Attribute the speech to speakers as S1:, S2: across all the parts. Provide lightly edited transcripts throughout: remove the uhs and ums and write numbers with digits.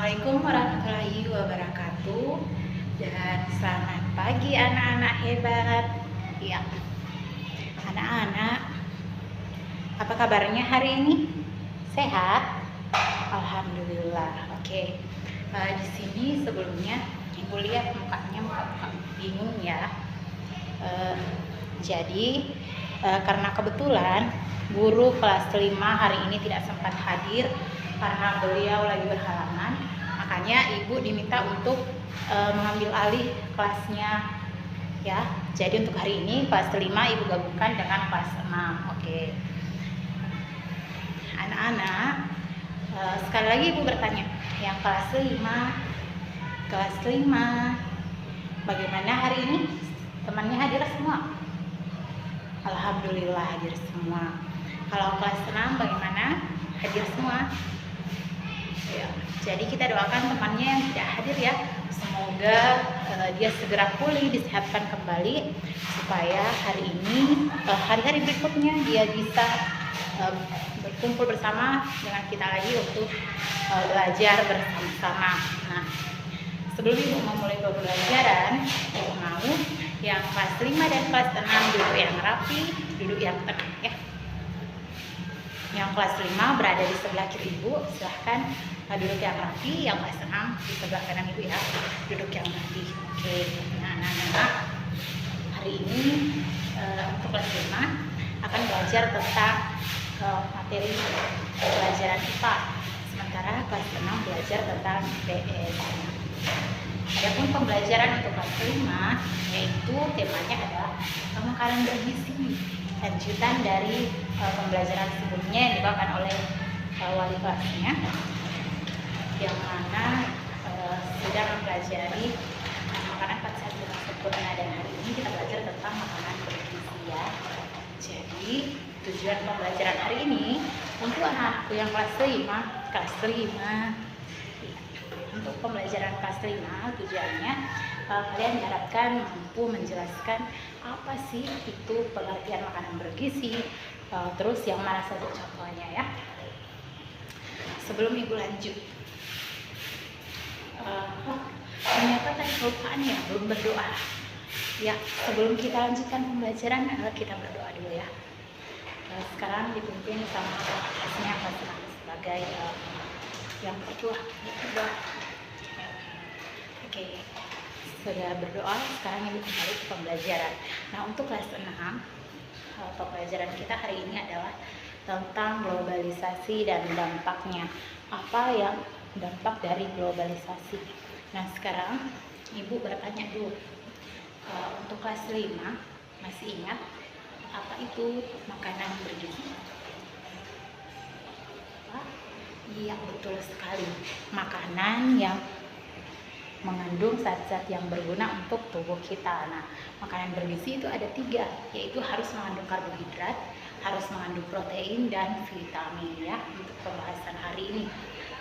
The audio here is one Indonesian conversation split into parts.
S1: Assalamualaikum warahmatullahi wabarakatuh. Dan selamat pagi anak-anak hebat. Ya, anak-anak, apa kabarnya hari ini? Sehat? Alhamdulillah. Oke. Di sini sebelumnya Ibu lihat mukanya muka bingung ya. Jadi karena kebetulan guru kelas 5 hari ini tidak sempat hadir karena beliau lagi berhalangan, makanya Ibu diminta untuk mengambil alih kelasnya ya. Jadi untuk hari ini kelas 5 Ibu gabungkan dengan kelas 6. Oke. Anak-anak, sekali lagi Ibu bertanya, yang kelas 5 bagaimana hari ini? Temannya hadir semua? Alhamdulillah hadir semua. Kalau kelas 6 bagaimana? Hadir semua? Ya, jadi kita doakan temannya yang tidak hadir ya, semoga dia segera pulih, disehatkan kembali supaya hari ini, hari-hari berikutnya dia bisa berkumpul bersama dengan kita lagi untuk belajar bersama-sama. Nah, sebelum Ibu memulai pembelajaran, Ibu mau yang kelas 5 dan kelas 6 duduk yang rapi, duduk yang tenang ya. Yang kelas 5 berada di sebelah kiri Ibu, silahkan duduk yang rapi. Yang kelas 6 di sebelah kanan Ibu ya, duduk yang rapi. Oke, nah anak-anak, hari ini untuk kelas 5 akan belajar tentang materi pelajaran IPA, sementara kelas 6 belajar tentang IPS. Adapun pembelajaran untuk kelas 5 yaitu temanya adalah makanan bergizi, lanjutan dari pembelajaran sebelumnya yang dibawakan oleh wali kelasnya, yang mana sudah mempelajari makanan sehat dan sempurna, dan hari ini kita belajar tentang makanan bergizi ya. Jadi tujuan pembelajaran hari ini untuk anak-anakku yang kelas 5, untuk pembelajaran kelas 5 tujuannya kalian diharapkan mampu menjelaskan apa sih itu pengertian makanan bergizi, terus yang mana saja contohnya ya. Sebelum Ibu lanjut, ternyata tadi kelupaan ya, belum berdoa ya. Sebelum kita lanjutkan pembelajaran, kita berdoa dulu ya. Sekarang dipimpin sama kelasnya sebagai yang ketua berdoa. Oke, sudah berdoa, sekarang Ibu kembali ke pembelajaran. Nah, untuk kelas 6 pembelajaran kita hari ini adalah tentang globalisasi dan dampaknya. Apa yang dampak dari globalisasi? Nah, sekarang Ibu bertanya dulu, untuk kelas 5 masih ingat apa itu makanan bergizi? Iya, betul sekali. Makanan yang mengandung zat-zat yang berguna untuk tubuh kita. Nah, makanan bergizi itu ada 3, yaitu harus mengandung karbohidrat, harus mengandung protein, dan vitamin ya, untuk pembahasan hari ini.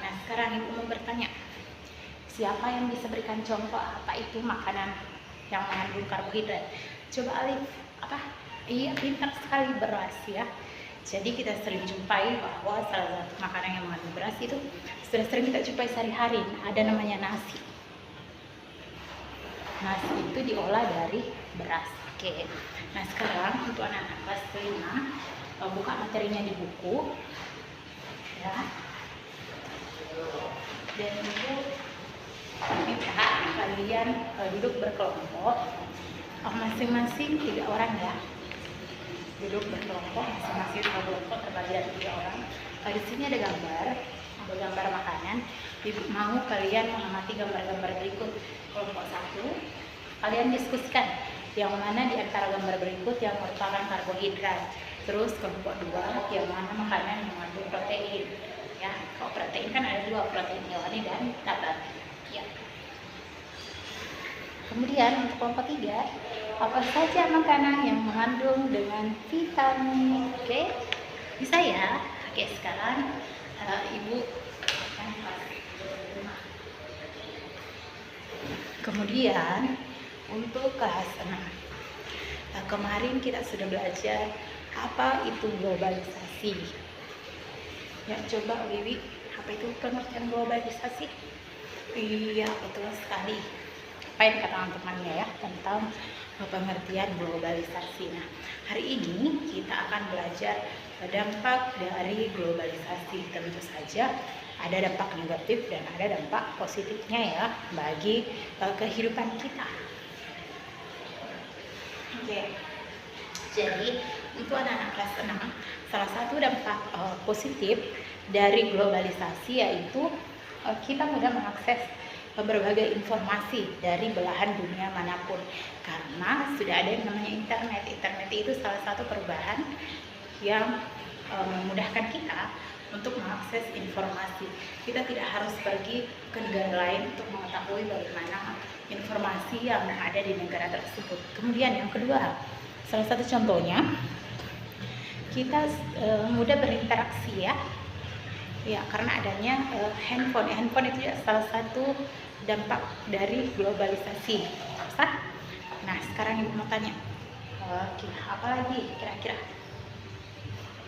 S1: Nah, sekarang Ibu mau bertanya, siapa yang bisa berikan contoh apa itu makanan yang mengandung karbohidrat? Coba Alif, apa? Iya, pintar sekali, beras ya. Jadi kita sering jumpai bahwa salah satu makanan yang mengandung beras itu sudah sering kita jumpai sehari-hari, ada namanya nasi. Nasi itu diolah dari beras. Oke. Nah, sekarang untuk anak-anak kelas 5, buka materinya di buku ya. Dan itu minta kalian duduk berkelompok, masing-masing 3 orang ya. Duduk berkelompok, masing-masing kelompok terbagi dari 3 orang. Di sini ada gambar makanan. Ibu mau kalian mengamati gambar-gambar berikut. Kelompok 1, kalian diskusikan yang mana di antara gambar berikut yang merupakan karbohidrat. Terus kelompok 2, yang mana makanan yang mengandung protein. Ya, kalau protein kan ada 2, protein hewani dan nabati. Ya. Kemudian untuk kelompok 3, apa saja makanan yang mengandung dengan vitamin? Oke, bisa ya. Oke, sekarang Ibu akan kemudian untuk kelas 6. Kemarin kita sudah belajar apa itu globalisasi. Ya, coba Wiwi, apa itu pengertian globalisasi? Iya, betul sekali. Apa yang dikatakan temannya ya tentang pengertian globalisasi. Nah, hari ini kita akan belajar dampak dari globalisasi. Tentu saja ada dampak negatif dan ada dampak positifnya ya bagi kehidupan kita. Oke. Jadi untuk anak-anak kelas 6, salah satu dampak positif dari globalisasi yaitu kita mudah mengakses berbagai informasi dari belahan dunia manapun karena sudah ada yang namanya internet. Internet itu salah satu perubahan yang memudahkan kita untuk mengakses informasi. Kita tidak harus pergi ke negara lain untuk mengetahui bagaimana informasi yang ada di negara tersebut. Kemudian yang kedua, salah satu contohnya kita mudah berinteraksi ya karena adanya handphone. Handphone itu salah satu dampak dari globalisasi. Nah sekarang ibu mau tanya, apa lagi kira-kira?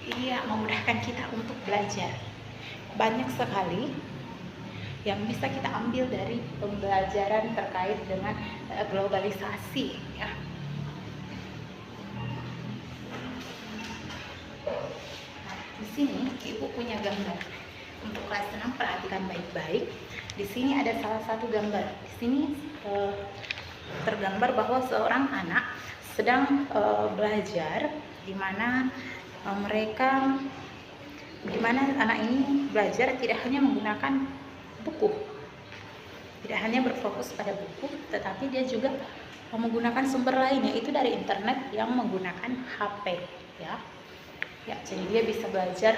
S1: Iya, memudahkan kita untuk belajar. Banyak sekali yang bisa kita ambil dari pembelajaran terkait dengan globalisasi ya. Nah, di sini ibu punya gambar. Untuk kelas 6 perhatikan baik-baik. Di sini ada salah satu gambar. Di sini tergambar bahwa seorang anak sedang belajar, di mana anak ini belajar tidak hanya menggunakan buku, tidak hanya berfokus pada buku, tetapi dia juga menggunakan sumber lain yaitu dari internet yang menggunakan HP ya. Jadi dia bisa belajar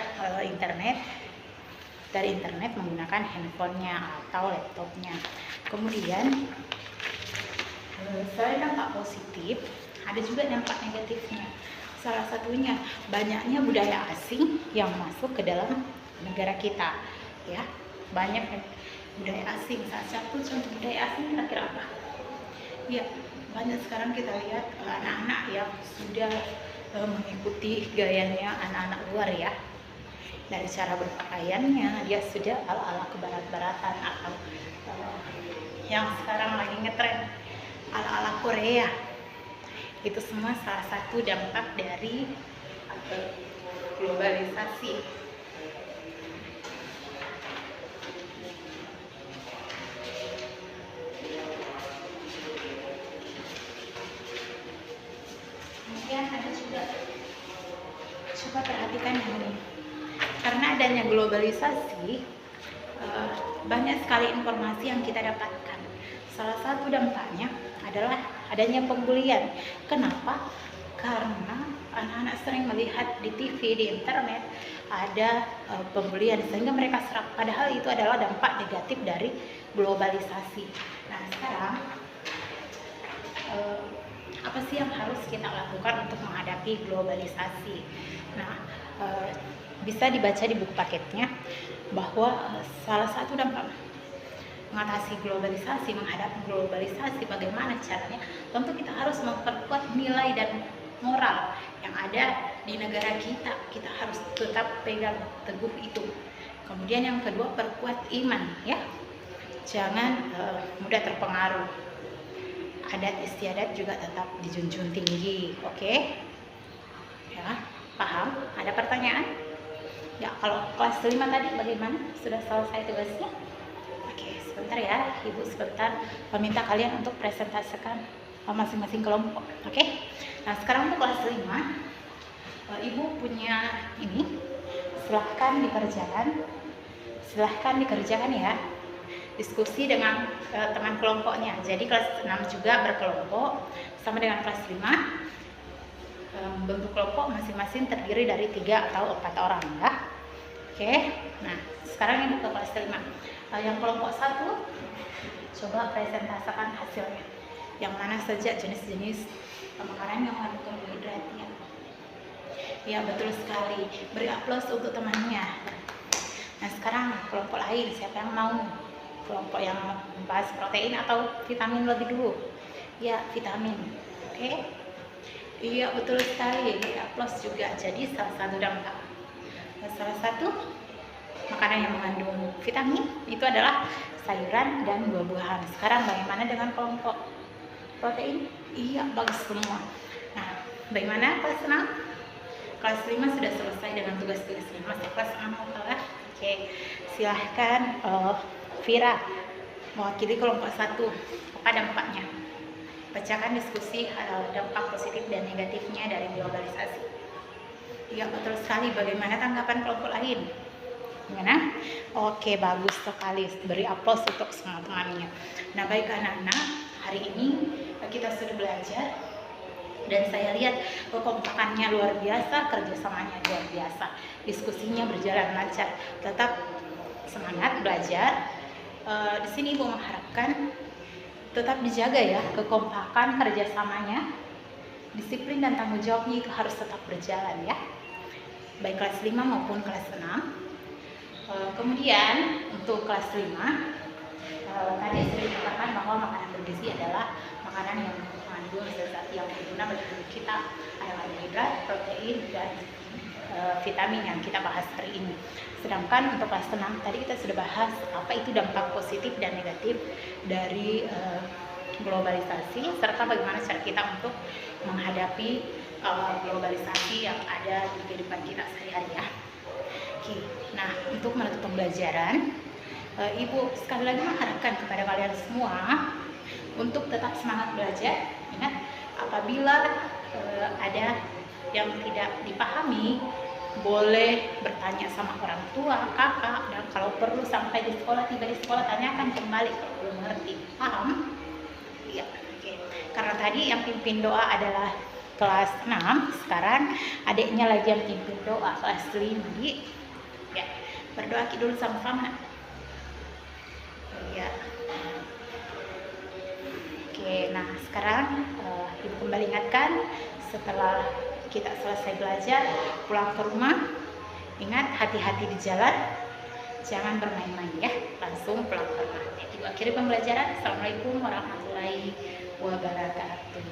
S1: dari internet menggunakan handphonenya atau laptopnya. Kemudian selain dampak positif, ada juga dampak negatifnya. Salah satunya banyaknya budaya asing yang masuk ke dalam negara kita ya. Banyak budaya asing. Salah satu contoh budaya asing kira-kira apa? Ya, banyak sekarang kita lihat anak-anak yang sudah mengikuti gayanya anak-anak luar ya. Dari cara berpakaiannya dia sudah ala-ala kebarat-baratan atau yang sekarang lagi ngetren ala-ala Korea. Itu semua salah satu dampak dari globalisasi. Kemudian ada juga, coba perhatikan yang ini. Karena adanya globalisasi, banyak sekali informasi yang kita dapatkan. Salah satu dampaknya adalah adanya pembulian. Kenapa? Karena anak-anak sering melihat di TV, di internet ada pembulian sehingga mereka serap. Padahal itu adalah dampak negatif dari globalisasi. Nah sekarang apa sih yang harus kita lakukan untuk menghadapi globalisasi? Nah bisa dibaca di buku paketnya bahwa salah satu dampak mengatasi globalisasi, menghadapi globalisasi, bagaimana caranya? Tentu kita harus memperkuat nilai dan moral yang ada di negara kita. Kita harus tetap pegang teguh itu. Kemudian yang kedua, perkuat iman ya. Jangan mudah terpengaruh. Adat istiadat juga tetap dijunjung tinggi. Oke? Ya, paham? Ada pertanyaan? Ya, kalau kelas 5 tadi bagaimana? Sudah selesai tugasnya? Sebentar ya, ibu sebentar meminta kalian untuk presentasikan masing-masing kelompok. Oke? Nah sekarang untuk kelas 5, ibu punya ini, silahkan dikerjakan ya, diskusi dengan teman kelompoknya. Jadi kelas 6 juga berkelompok sama dengan kelas 5. Bentuk kelompok masing-masing terdiri dari 3 atau 4 orang ya. Oke? Nah sekarang ibu ke kelas 5. Yang kelompok 1, coba presentasikan hasilnya. Yang mana saja jenis-jenis makanan yang mengandung karbohidratnya. Ya betul sekali. Beri aplaus untuk temannya. Nah sekarang kelompok lain, siapa yang mau? Kelompok yang membahas protein atau vitamin lebih dulu? Ya vitamin. Oke? Iya betul sekali. Beri aplaus juga. Jadi salah satu dampak. Salah satu makanan yang mengandung vitamin itu adalah sayuran dan buah-buahan. Sekarang bagaimana dengan kelompok protein? Iya, bagus semua. Nah, bagaimana kelas 6? Kelas 5 sudah selesai dengan tugas-tugasnya. Masih kelas 6 mau kalah? Oke, silahkan Vira mewakili kelompok 1. Apa dampaknya? Bacakan diskusi dampak positif dan negatifnya dari globalisasi. Iya, betul sekali. Bagaimana tanggapan kelompok lain? Gimana? Oke, bagus sekali. Beri aplaus untuk semua temannya. Nah, baik anak-anak, hari ini kita sudah belajar dan saya lihat kekompakannya luar biasa, kerjasamanya luar biasa, diskusinya berjalan lancar. Tetap semangat belajar. Di sini Ibu mengharapkan tetap dijaga ya kekompakan, kerjasamanya, disiplin dan tanggung jawabnya itu harus tetap berjalan ya, baik kelas 5 maupun kelas 6. Kemudian untuk kelas 5 tadi sudah dikatakan bahwa makanan bergizi adalah makanan yang mengandung zat yang berguna bagi tubuh kita, ada karbohidrat, protein, dan vitamin yang kita bahas hari ini. Sedangkan untuk kelas 6 tadi kita sudah bahas apa itu dampak positif dan negatif dari globalisasi, serta bagaimana cara kita untuk menghadapi globalisasi yang ada di kehidupan kita sehari-hari ya. Oke, nah untuk menutup pembelajaran, Ibu sekali lagi mengharapkan kepada kalian semua untuk tetap semangat belajar. Ingat, apabila ada yang tidak dipahami, boleh bertanya sama orang tua, kakak, dan kalau perlu sampai di sekolah, tiba di sekolah, tanyakan kembali kalau belum ngerti. Paham? Iya, oke. Karena tadi yang pimpin doa adalah kelas 6, sekarang adiknya lagi yang pimpin doa kelas 5. Ya, berdoa dulu sama-sama. Ya. Oke, nah sekarang Ibu kembali ingatkan, setelah kita selesai belajar, pulang ke rumah, ingat hati-hati di jalan, jangan bermain-main ya, langsung pulang ke rumah. Ibu akhiri pembelajaran. Assalamualaikum warahmatullahi wabarakatuh.